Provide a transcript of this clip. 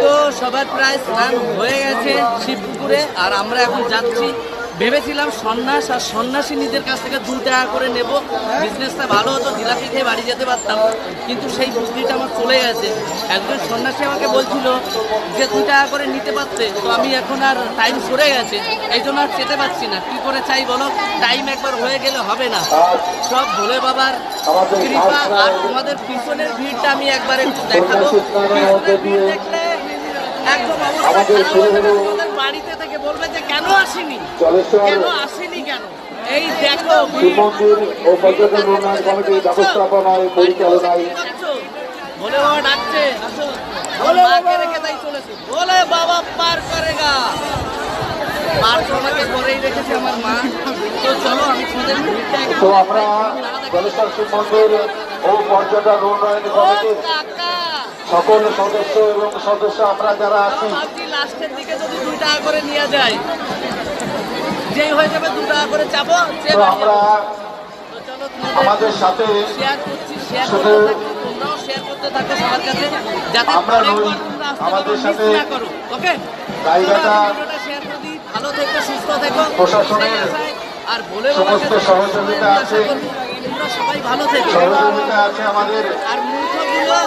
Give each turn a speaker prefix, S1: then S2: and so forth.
S1: তো সবার প্রায় স্নান হয়ে গেছে শিবপুকুরে, আর আমরা এখন যাচ্ছি। ভেবেছিলাম সন্ন্যাস আর সন্ন্যাসিনীদের কাছ থেকে 2 টাকা করে নেব, বিজনেসটা ভালো হতো, জিলাপি খেয়ে বাড়ি যেতে পারতাম। কিন্তু সেই বুদ্ধিটা আমার চলে গেছে। একজন সন্ন্যাসী আমাকে বলছিল যে 2 টাকা করে নিতে পারতে, তো আমি এখন আর টাইম সরে গেছে, এই জন্য আর যেতে পারছি না। কী করে চাই বলো, টাইম একবার হয়ে গেলে হবে না। সব ভোলে বাবার কৃপা। আর তোমাদের পিছনের ভিড়টা আমি একবার একটু দেখাবো। পিছনের ভিড় দেখলে একদম অবস্থা খারাপ হয়ে যাবে। তোমাদের বাড়িতে থেকে বলবে যে কেন আসেনি, কেন আসেনি, কেন। এই দেখো বলে বাবা ডাকছে, আসো। মাকে রেখে তাই চলেছে, বলে বাবা পার করেগা। পার তো আমাকে করেই রেখেছে আমার মা। তো চলো আমি তোমাদের
S2: তো আমরা জলেশ্বর শিব মন্দির ও পর্যটন উন্নয়ন কমিটির সকল সদস্য এবং সদস্য আমরা যারা আছি,
S1: লাস্টের দিকে যদি 2 টাকা করে নিয়ে যায়, যেই হয়ে যাবে 2 টাকা করে চাবো।
S2: আমরা আমাদের সাথে
S1: শেয়ার করছি, শেয়ার করতে থাকো, তোমরাও শেয়ার করতে থাকো সবার কাছে, যাতে
S2: আমরা আমাদের সাথে
S1: করো। ওকে,
S2: জায়গাটা
S1: শেয়ার করে দিই। ভালো থেকো, সুস্থ থেকো।
S2: প্রশাসনের
S1: আর বলে
S2: সমস্ত সহযোগিতা আছে,
S1: তোমরা সবাই ভালো থেকো।
S2: সহযোগিতা আছে আমাদের
S1: আর মূর্খগুলো